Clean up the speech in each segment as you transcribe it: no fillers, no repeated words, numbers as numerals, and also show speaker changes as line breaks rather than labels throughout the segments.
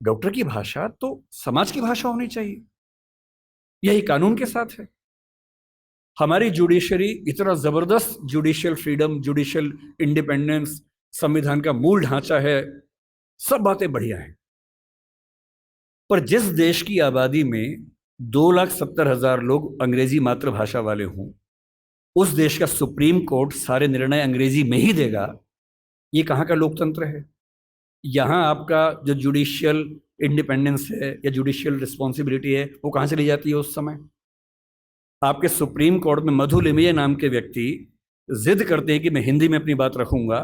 Doctor की भाषा तो समाज की भाषा होनी चाहिए। यही कानून के साथ है। हमारी जुडिशरी इतना जबरदस्त जुडिशियल फ्रीडम, जुडिशियल इंडिपेंडेंस, संविधान का मूल ढांचा है, सब बातें बढ़िया हैं। पर जिस देश की आबादी में 2,70,000 लोग अंग्रेजी मातृभाषा वाले हों, उस देश का सुप्रीम कोर्ट सारे निर्णय अंग्रेजी में ही देगा, ये कहाँ का लोकतंत्र है? यहाँ आपका जो जुडिशियल इंडिपेंडेंस है या जुडिशियल रिस्पॉन्सिबिलिटी है, वो कहाँ चली जाती है उस समय? आपके सुप्रीम कोर्ट में मधु लिमये नाम के व्यक्ति जिद करते हैं कि मैं हिंदी में अपनी बात रखूंगा।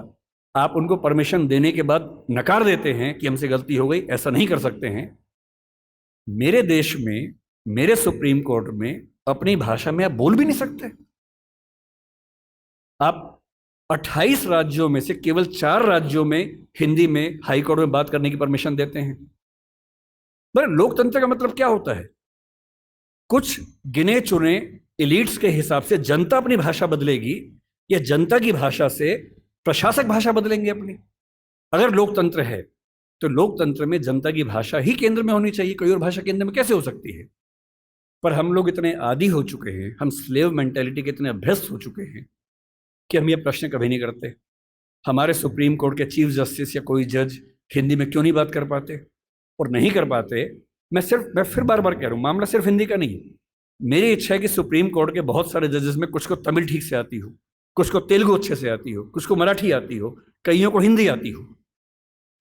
आप उनको परमिशन देने के बाद नकार देते हैं कि हमसे गलती हो गई, ऐसा नहीं कर सकते हैं। मेरे देश में, मेरे सुप्रीम कोर्ट में अपनी भाषा में आप बोल भी नहीं सकते। आप 28 राज्यों में से केवल 4 राज्यों में हिंदी में हाई कोर्ट में बात करने की परमिशन देते हैं। पर लोकतंत्र का मतलब क्या होता है? कुछ गिने चुने एलिट्स के हिसाब से जनता अपनी भाषा बदलेगी या जनता की भाषा से प्रशासक भाषा बदलेंगे अपनी? अगर लोकतंत्र है तो लोकतंत्र में जनता की भाषा ही केंद्र में होनी चाहिए, कोई और भाषा केंद्र में कैसे हो सकती है? पर हम लोग इतने आदी हो चुके हैं, हम स्लेव मेंटेलिटी के इतने अभ्यस्त हो चुके हैं कि हम ये प्रश्न कभी नहीं करते। हमारे सुप्रीम कोर्ट के चीफ जस्टिस या कोई जज हिंदी में क्यों नहीं बात कर पाते? और नहीं कर पाते, मैं फिर बार बार कह रहा हूँ, मामला सिर्फ हिंदी का नहीं है। मेरी इच्छा है कि सुप्रीम कोर्ट के बहुत सारे जजेस में कुछ को तमिल ठीक से आती हो, कुछ को तेलुगु अच्छे से आती हो, कुछ को मराठी आती हो, कईयों को हिंदी आती हो।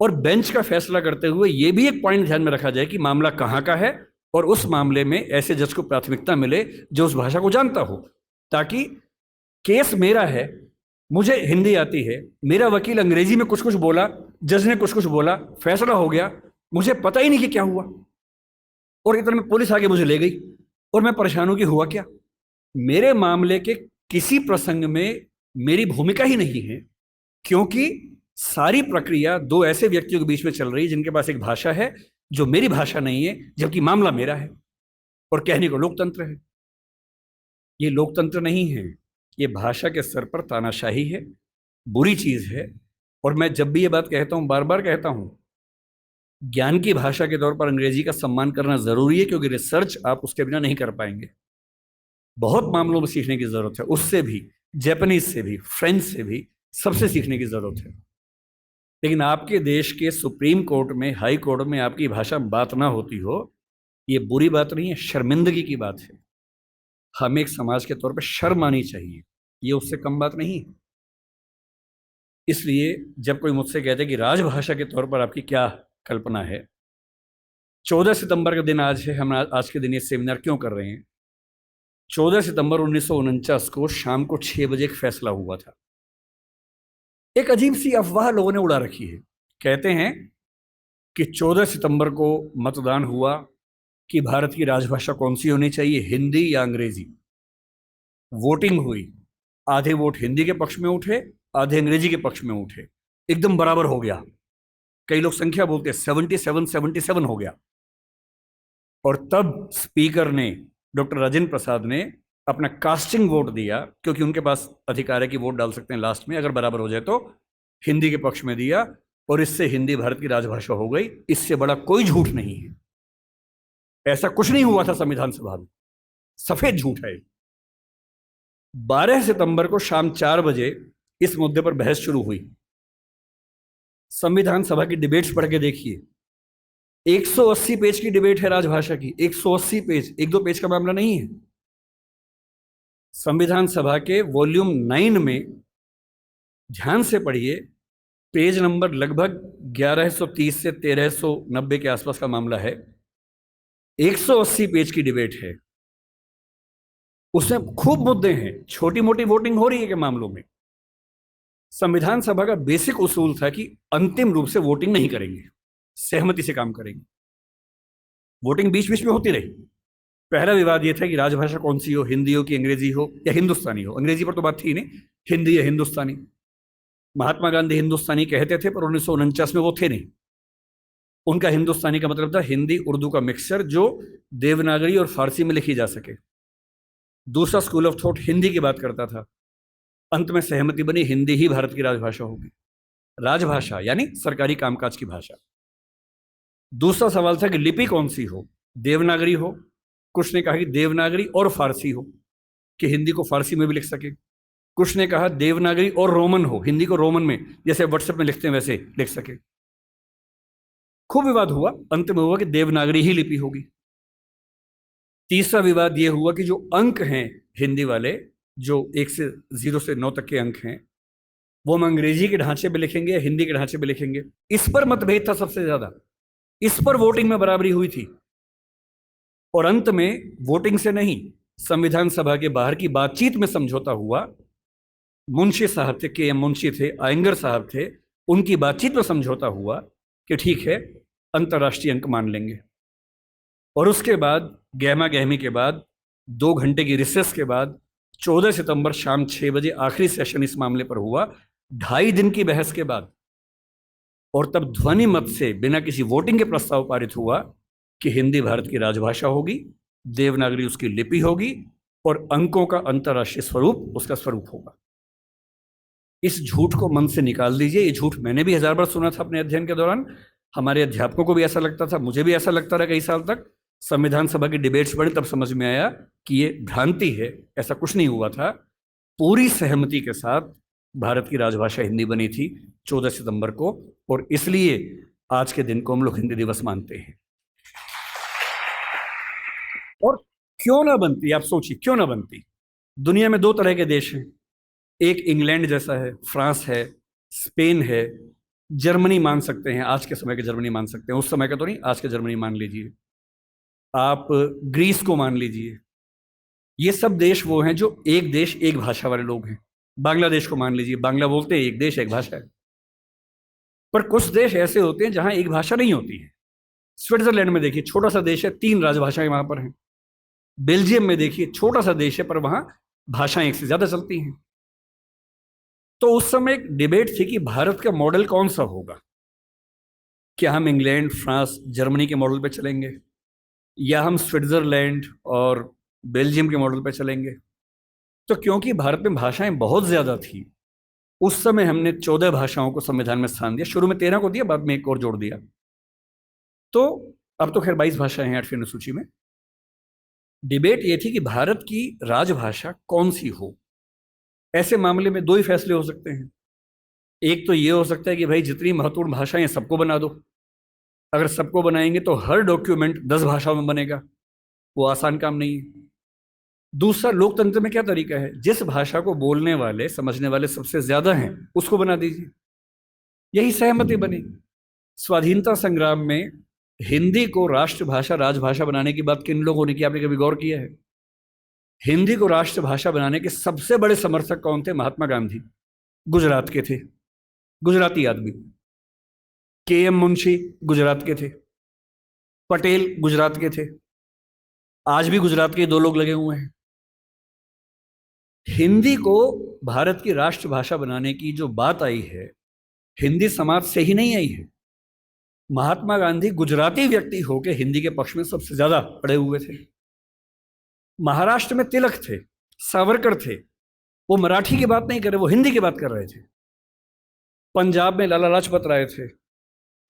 और बेंच का फैसला करते हुए ये भी एक पॉइंट ध्यान में रखा जाए कि मामला कहाँ का है और उस मामले में ऐसे जज को प्राथमिकता मिले जो उस भाषा को जानता हो, ताकि केस मेरा है, मुझे हिंदी आती है, मेरा वकील अंग्रेजी में कुछ कुछ बोला, जज ने कुछ कुछ बोला, फैसला हो गया, मुझे पता ही नहीं कि क्या हुआ, और इतना में पुलिस आके मुझे ले गई और मैं परेशान हूं कि हुआ क्या। मेरे मामले के किसी प्रसंग में मेरी भूमिका ही नहीं है, क्योंकि सारी प्रक्रिया दो ऐसे व्यक्तियों के बीच में चल रही है जिनके पास एक भाषा है जो मेरी भाषा नहीं है, जबकि मामला मेरा है, और कहने को लोकतंत्र है। ये लोकतंत्र नहीं है, ये भाषा के स्तर पर तानाशाही है, बुरी चीज है। और मैं जब भी ये बात कहता हूं, बार बार कहता हूं, ज्ञान की भाषा के तौर पर अंग्रेजी का सम्मान करना जरूरी है, क्योंकि रिसर्च आप उसके बिना नहीं कर पाएंगे। बहुत मामलों में सीखने की जरूरत है, उससे भी, जापानीज से भी, फ्रेंच से भी, सबसे सीखने की जरूरत है। लेकिन आपके देश के सुप्रीम कोर्ट में, हाई कोर्ट में आपकी भाषा में बात ना होती हो, ये बुरी बात नहीं है, शर्मिंदगी की बात है। हमें एक समाज के तौर पर शर्म आनी चाहिए, ये उससे कम बात नहीं है। इसलिए जब कोई मुझसे कहते कि राजभाषा के तौर पर आपकी क्या कल्पना है, 14 सितंबर का दिन आज है, हम आज के दिन ये सेमिनार क्यों कर रहे हैं? 14 सितंबर 1949 को शाम को 6 बजे एक फैसला हुआ था। एक अजीब सी अफवाह लोगों ने उड़ा रखी है। कहते हैं कि 14 सितंबर को मतदान हुआ कि भारत की राजभाषा कौन सी होनी चाहिए, हिंदी या अंग्रेजी। वोटिंग हुई, आधे वोट हिंदी के पक्ष में उठे, आधे अंग्रेजी के पक्ष में उठे, एकदम बराबर हो गया। कई लोग संख्या बोलते हैं, 77-77 हो गया। और तब स्पीकर ने, डॉक्टर राजेंद्र प्रसाद ने अपना कास्टिंग वोट दिया, क्योंकि उनके पास अधिकार है कि वोट डाल सकते हैं लास्ट में अगर बराबर हो जाए तो, हिंदी के पक्ष में दिया, और इससे हिंदी भारत की राजभाषा हो गई। इससे बड़ा कोई झूठ नहीं है। ऐसा कुछ नहीं हुआ था संविधान सभा में, सफेद झूठ है। 12 सितंबर को शाम 4 बजे इस मुद्दे पर बहस शुरू हुई। संविधान सभा की डिबेट्स पढ़ के देखिए, 180 पेज की डिबेट है राजभाषा की, 180 पेज, एक दो पेज का मामला नहीं है। संविधान सभा के वॉल्यूम 9 में ध्यान से पढ़िए, पेज नंबर लगभग 1130 से 1390 के आसपास का मामला है। 180 पेज की डिबेट है, उसमें खूब मुद्दे हैं, छोटी मोटी वोटिंग हो रही है के मामलों में। संविधान सभा का बेसिक उसूल था कि अंतिम रूप से वोटिंग नहीं करेंगे, सहमति से काम करेंगे। वोटिंग बीच बीच में होती रही। पहला विवाद यह था कि राजभाषा कौन सी हो, हिंदी हो कि अंग्रेजी हो या हिंदुस्तानी हो। अंग्रेजी पर तो बात थी नहीं, हिंदी या हिंदुस्तानी। महात्मा गांधी हिंदुस्तानी कहते थे, पर 1949 में वो थे नहीं। उनका हिंदुस्तानी का मतलब था हिंदी उर्दू का मिक्सचर, जो देवनागरी और फारसी में लिखी जा सके। दूसरा स्कूल ऑफ थॉट हिंदी की बात करता था। अंत में सहमति बनी, हिंदी ही भारत की राजभाषा होगी। राजभाषा यानी सरकारी कामकाज की भाषा। दूसरा सवाल था कि लिपि कौन सी हो, देवनागरी हो, कुछ ने कहा कि देवनागरी और फारसी हो, कि हिंदी को फारसी में भी लिख सके। कुछ ने कहा देवनागरी और रोमन हो, हिंदी को रोमन में जैसे व्हाट्सएप में लिखते हैं वैसे लिख सके। खूब विवाद हुआ, अंत में हुआ कि देवनागरी ही लिपि होगी। तीसरा विवाद यह हुआ कि जो अंक हैं हिंदी वाले, जो 1 से 0 से 9 तक के अंक हैं, वो हम अंग्रेजी के ढांचे में लिखेंगे या हिंदी के ढांचे में लिखेंगे। इस पर मतभेद था सबसे ज्यादा, इस पर वोटिंग में बराबरी हुई थी। और अंत में वोटिंग से नहीं, संविधान सभा के बाहर की बातचीत में समझौता हुआ। मुंशी साहब थे, के एम मुंशी थे, आयंगर साहब थे, उनकी बातचीत में समझौता हुआ कि ठीक है, अंतर्राष्ट्रीय अंक मान लेंगे। और उसके बाद गहमा गहमी के बाद 2 घंटे की रिसेस के बाद 14 सितंबर शाम 6 बजे आखिरी सेशन इस मामले पर हुआ, 2.5 दिन की बहस के बाद। और तब ध्वनि मत से बिना किसी वोटिंग के प्रस्ताव पारित हुआ कि हिंदी भारत की राजभाषा होगी, देवनागरी उसकी लिपि होगी और अंकों का अंतर्राष्ट्रीय स्वरूप उसका स्वरूप होगा। इस झूठ को मन से निकाल दीजिए। ये झूठ मैंने भी 1000 बार सुना था अपने अध्ययन के दौरान, हमारे अध्यापकों को भी ऐसा लगता था, मुझे भी ऐसा लगता रहा कई साल तक। संविधान सभा की डिबेट्स बढ़ी तब समझ में आया कि ये भ्रांति है, ऐसा कुछ नहीं हुआ था। पूरी सहमति के साथ भारत की राजभाषा हिंदी बनी थी 14 सितंबर को, और इसलिए आज के दिन को हम लोग हिंदी दिवस मानते हैं। और क्यों ना बनती, आप सोचिए क्यों ना बनती। दुनिया में 2 तरह के देश हैं, एक इंग्लैंड जैसा है, फ्रांस है, स्पेन है, जर्मनी मान सकते हैं, आज के समय के जर्मनी मान सकते हैं, उस समय का तो नहीं, आज के जर्मनी मान लीजिए, आप ग्रीस को मान लीजिए। ये सब देश वो हैं जो एक देश एक भाषा वाले लोग हैं। बांग्लादेश को मान लीजिए, बांग्ला बोलते हैं, एक देश एक भाषा है। पर कुछ देश ऐसे होते हैं जहां एक भाषा नहीं होती है। स्विट्जरलैंड में देखिए, छोटा सा देश है, 3 राजभाषाएं वहां पर हैं। बेल्जियम में देखिए, छोटा सा देश है पर वहां भाषाएं एक से ज्यादा चलती हैं। तो उस समय एक डिबेट थी कि भारत का मॉडल कौन सा होगा। क्या हम इंग्लैंड, फ्रांस, जर्मनी के मॉडल पे चलेंगे, या हम स्विट्जरलैंड और बेल्जियम के मॉडल पे चलेंगे। तो क्योंकि भारत में भाषाएं बहुत ज्यादा थी, उस समय हमने 14 भाषाओं को संविधान में स्थान दिया। शुरू में 13 को दिया, बाद में एक और जोड़ दिया। तो अब तो खैर 22 भाषाएं हैं 8वीं अनुसूची में। डिबेट ये थी कि भारत की राजभाषा कौन सी हो। ऐसे मामले में 2 ही फैसले हो सकते हैं। एक तो ये हो सकता है कि भाई जितनी महत्वपूर्ण भाषाएं सबको बना दो। अगर सबको बनाएंगे तो हर डॉक्यूमेंट 10 भाषाओं में बनेगा, वो आसान काम नहीं है। दूसरा, लोकतंत्र में क्या तरीका है, जिस भाषा को बोलने वाले समझने वाले सबसे ज्यादा हैं उसको बना दीजिए। यही सहमति बनी। स्वाधीनता संग्राम में हिंदी को राष्ट्रभाषा, राजभाषा बनाने की बात किन लोगों ने की, आपने कभी गौर किया है? हिंदी को राष्ट्रभाषा बनाने के सबसे बड़े समर्थक कौन थे? महात्मा गांधी, गुजरात के थे, गुजराती आदमी। के एम मुंशी गुजरात के थे, पटेल गुजरात के थे, आज भी गुजरात के 2 लोग लगे हुए हैं। हिंदी को भारत की राष्ट्रभाषा बनाने की जो बात आई है, हिंदी समाज से ही नहीं आई है। महात्मा गांधी गुजराती व्यक्ति होकर हिंदी के पक्ष में सबसे ज्यादा अड़े हुए थे। महाराष्ट्र में तिलक थे, सावरकर थे, वो मराठी की बात नहीं कर रहे, वो हिंदी की बात कर रहे थे। पंजाब में लाला लाजपत राय थे।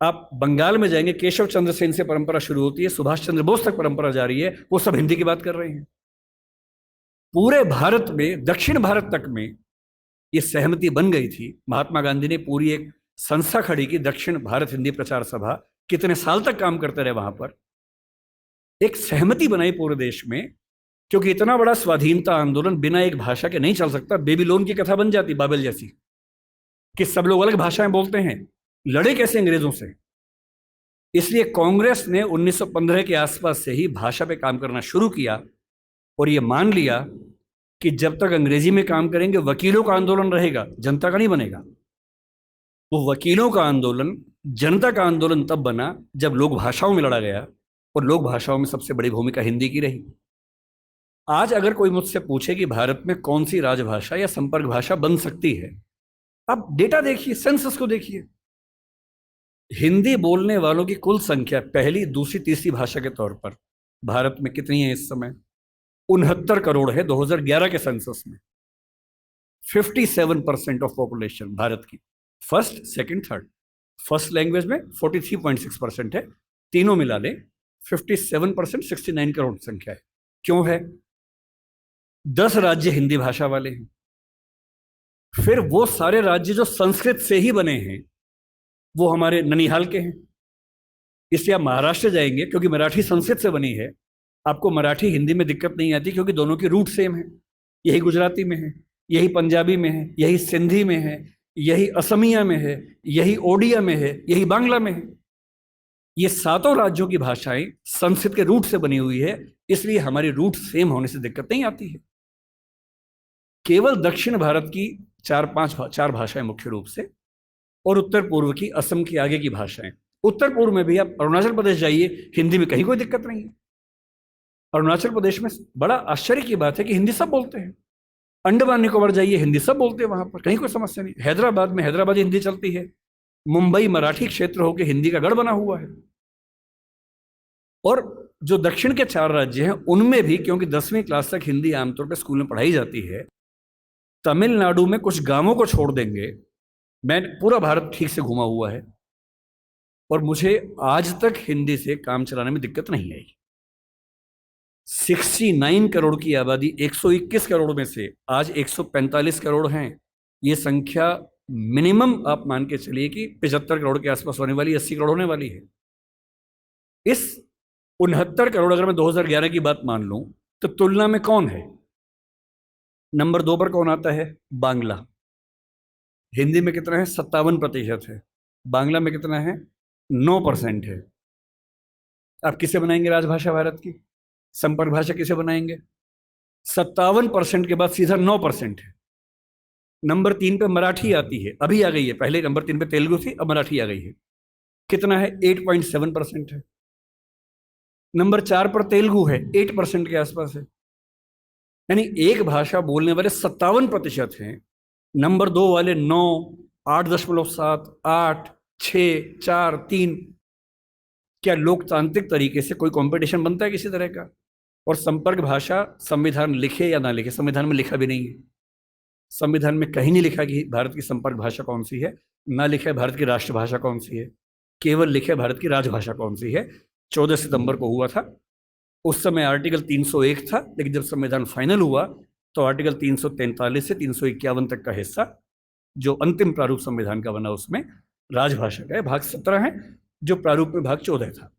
आप बंगाल में जाएंगे, केशव चंद्र सेन से परंपरा शुरू होती है, सुभाष चंद्र बोस तक परंपरा जारी है, वो सब हिंदी की बात कर रहे हैं। पूरे भारत में, दक्षिण भारत तक में ये सहमति बन गई थी। महात्मा गांधी ने पूरी एक संस्था खड़ी की, दक्षिण भारत हिंदी प्रचार सभा, कितने साल तक काम करते रहे वहां पर। एक सहमति बनाई पूरे देश में, क्योंकि इतना बड़ा स्वाधीनता आंदोलन बिना एक भाषा के नहीं चल सकता। बेबीलोन की कथा बन जाती, बाबेल जैसी, कि सब लोग अलग भाषाएं बोलते हैं, लड़े कैसे अंग्रेजों से। इसलिए कांग्रेस ने 1915 के आसपास से ही भाषा पे काम करना शुरू किया और ये मान लिया कि जब तक अंग्रेजी में काम करेंगे वकीलों का आंदोलन रहेगा, जनता का नहीं बनेगा। वो वकीलों का आंदोलन जनता का आंदोलन तब बना जब लोक भाषाओं में लड़ा गया, और लोक भाषाओं में सबसे बड़ी भूमिका हिंदी की रही। आज अगर कोई मुझसे पूछे कि भारत में कौन सी राजभाषा या संपर्क भाषा बन सकती है, आप डेटा देखिए, सेंसस को देखिए। हिंदी बोलने वालों की कुल संख्या पहली, दूसरी, तीसरी भाषा के तौर पर भारत में कितनी है इस समय? 69 करोड़ है 2011 के सेंसस में। 57% ऑफ पॉपुलेशन भारत की, first, second, third. First language में 43.6% है, तीनों मिला लें 57%, 69 करोड़ संख्या है। क्यों है? 10 राज्य हिंदी भाषा वाले हैं, फिर वो सारे राज्य जो संस्कृत से ही बने हैं वो हमारे ननिहाल के हैं। इसलिए आप महाराष्ट्र जाएंगे, क्योंकि मराठी संस्कृत से बनी है, आपको मराठी हिंदी में दिक्कत नहीं आती, क्योंकि दोनों की रूट सेम है। यही गुजराती में है, यही पंजाबी में है, यही सिंधी में है, यही असमिया में है, यही ओडिया में है, यही बांग्ला में है। ये सातों राज्यों की भाषाएं संस्कृत के रूट से बनी हुई है, इसलिए हमारी रूट सेम होने से दिक्कत नहीं आती है। केवल दक्षिण भारत की चार भाषाएं मुख्य रूप से, और उत्तर पूर्व की, असम की आगे की भाषाएं। उत्तर पूर्व में भी आप अरुणाचल प्रदेश जाइए, हिंदी में कहीं कोई दिक्कत नहीं है। अरुणाचल प्रदेश में बड़ा आश्चर्य की बात है कि हिंदी सब बोलते हैं। अंडमान निकोबार जाइए, हिंदी सब बोलते हैं, वहां पर कहीं कोई समस्या नहीं। हैदराबाद में हैदराबादी हिंदी चलती है। मुंबई मराठी क्षेत्र होकर हिंदी का गढ़ बना हुआ है। और जो दक्षिण के 4 राज्य हैं उनमें भी, क्योंकि 10वीं क्लास तक हिंदी आमतौर पर स्कूल में पढ़ाई जाती है, तमिलनाडु में कुछ गांवों को छोड़ देंगे, मैं पूरा भारत ठीक से घुमा हुआ है और मुझे आज तक हिंदी से काम चलाने में दिक्कत नहीं आई। 69 करोड़ की आबादी, 121 करोड़ में से आज 145 करोड़ हैं। ये संख्या मिनिमम आप मान के चलिए कि 75 करोड़ के आसपास होने वाली, 80 करोड़ होने वाली है। इस 69 करोड़, अगर मैं 2011 की बात मान लूं, तो तुलना में कौन है? नंबर 2 पर कौन आता है? बांग्ला। हिंदी में कितना है? 57% है। बांग्ला में कितना है? 9% है। आप किसे बनाएंगे राजभाषा भारत की? संपर्क भाषा किसे बनाएंगे? 57% के बाद सीधा 9% है। नंबर 3 पे मराठी आती है, अभी आ गई है। पहले नंबर 3 पे तेलुगु थी, अब मराठी आ गई है। कितना है? 8.7% है। नंबर 4 पर तेलुगु है, 8% के आसपास है। यानी एक भाषा बोलने वाले 57% हैं, नंबर 2 वाले 9, 8.7, 8, 6, 4, 3। क्या लोकतांत्रिक तरीके से कोई कंपटीशन बनता है किसी तरह का? और संपर्क भाषा संविधान लिखे या ना लिखे, संविधान में लिखा भी नहीं है। संविधान में कहीं नहीं लिखा कि भारत की संपर्क भाषा कौन सी है, ना लिखा है भारत की राष्ट्रभाषा कौन सी है, केवल लिखे भारत की राजभाषा कौन सी है। 14 सितंबर को हुआ था, उस समय आर्टिकल 301 था, लेकिन जब संविधान फाइनल हुआ तो आर्टिकल 343 से 351 तक का हिस्सा, जो अंतिम प्रारूप संविधान का बना, उसमें राजभाषा का है। भाग 17 है, जो प्रारूप में भाग 14 था।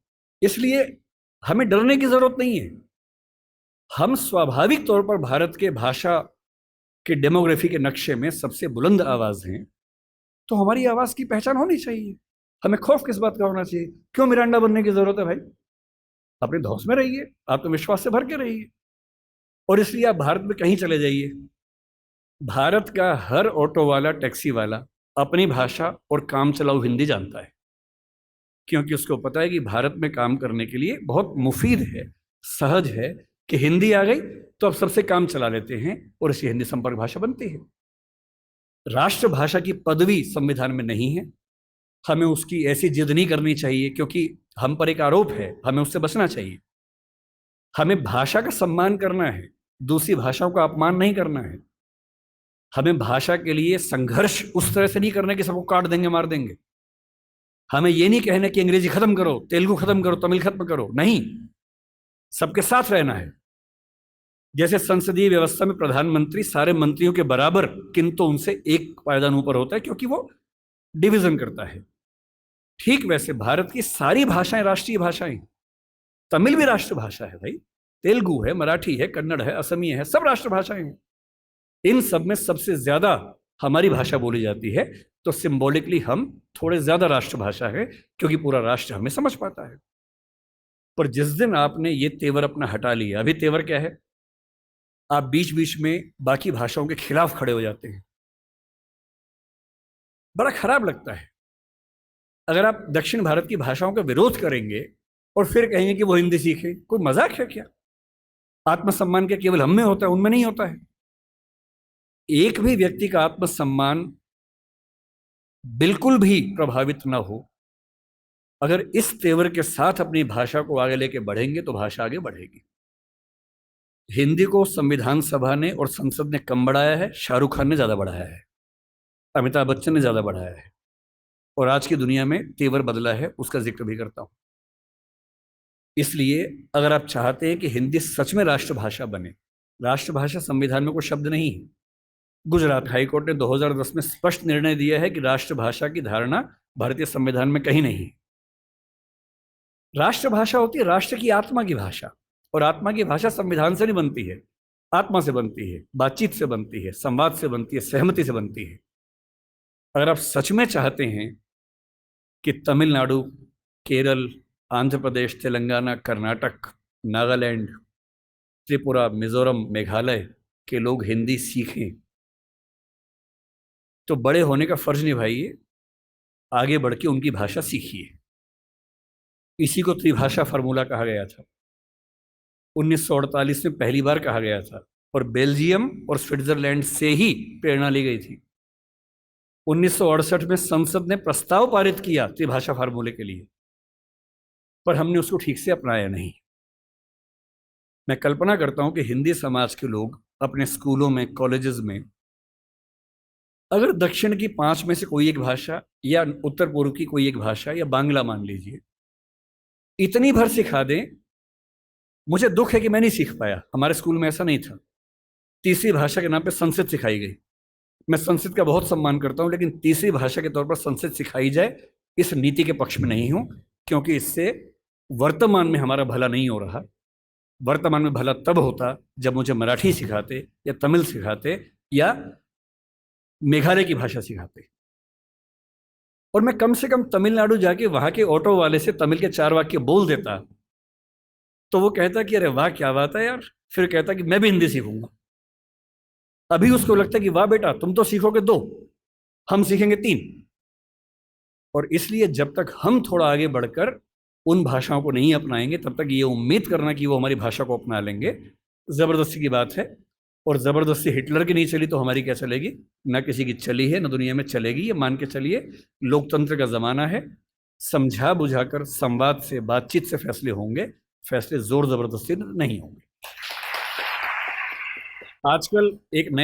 इसलिए हमें डरने की जरूरत नहीं है। हम स्वाभाविक तौर पर भारत के भाषा के डेमोग्राफी के नक्शे में सबसे बुलंद आवाज हैं, तो हमारी आवाज की पहचान होनी चाहिए। हमें खौफ किस बात का होना चाहिए? क्यों मिरांडा बनने की जरूरत है भाई? अपने धौस में रहिए, आत्मविश्वास से भर के रहिए। और इसलिए आप भारत में कहीं चले जाइए, भारत का हर ऑटो वाला, टैक्सी वाला अपनी भाषा और काम चलाऊ हिंदी जानता है, क्योंकि उसको पता है कि भारत में काम करने के लिए बहुत मुफीद है, सहज है कि हिंदी आ गई तो अब सबसे काम चला लेते हैं और इसी हिंदी संपर्क भाषा बनती है। राष्ट्रभाषा की पदवी संविधान में नहीं है। हमें उसकी ऐसी जिद नहीं करनी चाहिए, क्योंकि हम पर एक आरोप है, हमें उससे बचना चाहिए। हमें भाषा का सम्मान करना है, दूसरी भाषाओं का अपमान नहीं करना है। हमें भाषा के लिए संघर्ष उस तरह से नहीं करना कि सबको काट देंगे, मार देंगे। हमें यह नहीं कहना कि अंग्रेजी खत्म करो, तेलुगु खत्म करो, तमिल खत्म करो, नहीं। सबके साथ रहना है। जैसे संसदीय व्यवस्था में प्रधानमंत्री सारे मंत्रियों के बराबर, किंतु उनसे एक पायदान ऊपर होता है, क्योंकि वो डिवीजन करता है। ठीक वैसे भारत की सारी भाषाएं राष्ट्रीय भाषाएं। तमिल भी राष्ट्रभाषा है भाई, तेलुगु है, मराठी है, कन्नड़ है, असमिया है, सब राष्ट्रभाषाएं हैं। इन सब में सबसे ज्यादा हमारी भाषा बोली जाती है, तो सिंबॉलिकली हम थोड़े ज्यादा राष्ट्रभाषा है, क्योंकि पूरा राष्ट्र हमें समझ पाता है। पर जिस दिन आपने ये तेवर अपना हटा लिया, अभी तेवर क्या है? आप बीच बीच में बाकी भाषाओं के खिलाफ खड़े हो जाते हैं। बड़ा खराब लगता है अगर आप दक्षिण भारत की भाषाओं का विरोध करेंगे और फिर कहेंगे कि वो हिंदी सीखे। कोई मजाक है क्या? आत्मसम्मान क्या केवल हम में होता है, उनमें नहीं होता है? एक भी व्यक्ति का आत्मसम्मान बिल्कुल भी प्रभावित ना हो, अगर इस तेवर के साथ अपनी भाषा को आगे लेके बढ़ेंगे तो भाषा आगे बढ़ेगी। हिंदी को संविधान सभा ने और संसद ने कम बढ़ाया है, शाहरुख खान ने ज्यादा बढ़ाया है, अमिताभ बच्चन ने ज्यादा बढ़ाया है, और आज की दुनिया में तेवर बदला है, उसका जिक्र भी करता हूं। इसलिए अगर आप चाहते हैं कि हिंदी सच में राष्ट्रभाषा बने, राष्ट्रभाषा संविधान में कोई शब्द नहीं है। गुजरात हाईकोर्ट ने 2010 में स्पष्ट निर्णय दिया है कि राष्ट्रभाषा की धारणा भारतीय संविधान में कहीं नहीं है। राष्ट्रभाषा होती है राष्ट्र की आत्मा की भाषा, और आत्मा की भाषा संविधान से नहीं बनती है, आत्मा से बनती है, बातचीत से बनती है, संवाद से बनती है, सहमति से बनती है। अगर आप सच में चाहते हैं कि तमिलनाडु, केरल, आंध्र प्रदेश, तेलंगाना, कर्नाटक, नागालैंड, त्रिपुरा, मिजोरम, मेघालय के लोग हिंदी सीखें, तो बड़े होने का फर्ज निभाइए, आगे बढ़ के उनकी भाषा सीखिए। इसी को त्रिभाषा फार्मूला कहा गया था, 1948 में पहली बार कहा गया था, और बेल्जियम और स्विट्जरलैंड से ही प्रेरणा ली गई थी। 1968 में संसद ने प्रस्ताव पारित किया त्रिभाषा फार्मूले के लिए, पर हमने उसको ठीक से अपनाया नहीं। मैं कल्पना करता हूं कि हिंदी समाज के लोग अपने स्कूलों में, कॉलेजेस में, अगर दक्षिण की 5 में से कोई एक भाषा, या उत्तर पूर्व की कोई एक भाषा, या बांग्ला मान लीजिए, इतनी भर सिखा दें। मुझे दुख है कि मैं नहीं सीख पाया, हमारे स्कूल में ऐसा नहीं था। तीसरी भाषा के नाम पे संस्कृत सिखाई गई। मैं संस्कृत का बहुत सम्मान करता हूं, लेकिन तीसरी भाषा के तौर पर संस्कृत सिखाई जाए, इस नीति के पक्ष में नहीं हूं, क्योंकि इससे वर्तमान में हमारा भला नहीं हो रहा। वर्तमान में भला तब होता जब मुझे मराठी सिखाते, या तमिल सिखाते, या मेघालय की भाषा सिखाते, और मैं कम से कम तमिलनाडु जाके वहां के ऑटो वाले से तमिल के 4 वाक्य बोल देता, तो वो कहता कि अरे वाह क्या बात है यार, फिर कहता कि मैं भी हिंदी सीखूंगा। अभी उसको लगता है कि वाह बेटा तुम तो सीखोगे 2, हम सीखेंगे 3। और इसलिए जब तक हम थोड़ा आगे बढ़कर उन भाषाओं को नहीं अपनाएंगे, तब तक ये उम्मीद करना कि वो हमारी भाषा को अपना लेंगे, जबरदस्ती की बात है। और जबरदस्ती हिटलर की नहीं चली तो हमारी क्या चलेगी? ना किसी की चली है, ना दुनिया में चलेगी। ये मान के चलिए, लोकतंत्र का जमाना है, समझा बुझाकर, संवाद से, बातचीत से फैसले होंगे, फैसले जोर जबरदस्ती नहीं होंगे। आजकल एक नए